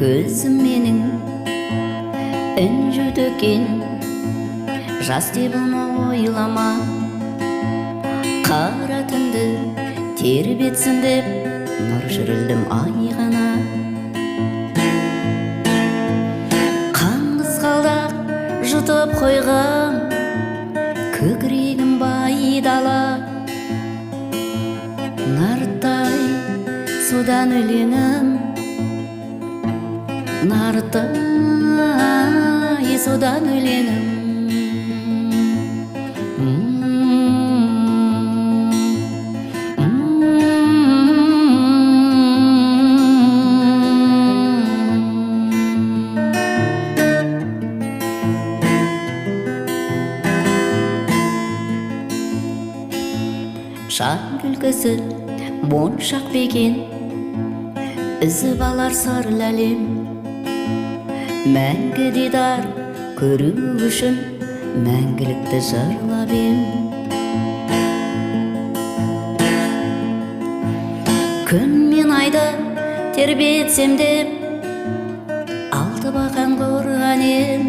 көзім менің үнжу төккен жас деп оны ойлама, қара түнді тербетсін деп нұр жүрілдім айғана. Қаңғыз қалдақ жұтып қойғам, көкірегім байдала. Нарттай содан өлеңім, Нарттай содан өлеңім. Жан күлкісі моншақ бекен, үзіп алар сарлы әлем. Мәңгі дидар көру үшін мәңгілікті жырлап ем. Күн мен айды тербетсем деп алты бақан қорған ем.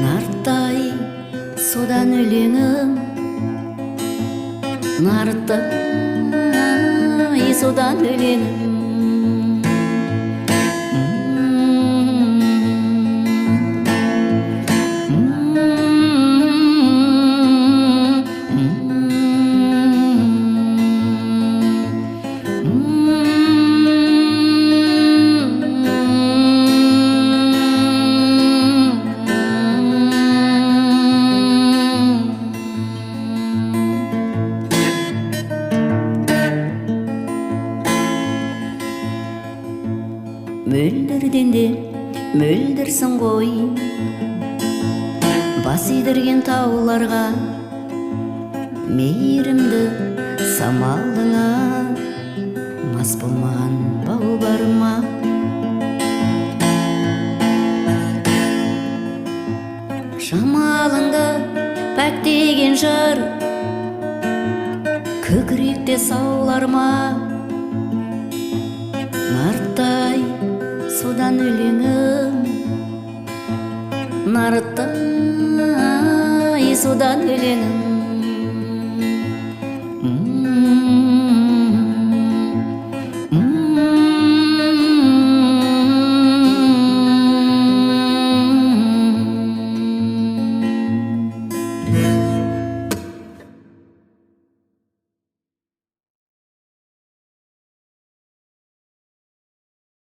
Нарттай содан өлеңім, Нарттай содан өлеңім. Мөлдірден де мөлдірсің ғой, бас идірген тауларға, мейірімді самалыңа, мас болмаған бау бар ма? Жамалыңды пәктеген жыр көкіректе саулар ма? Нарттай содан өлеңім, Нарттай содан өлеңім.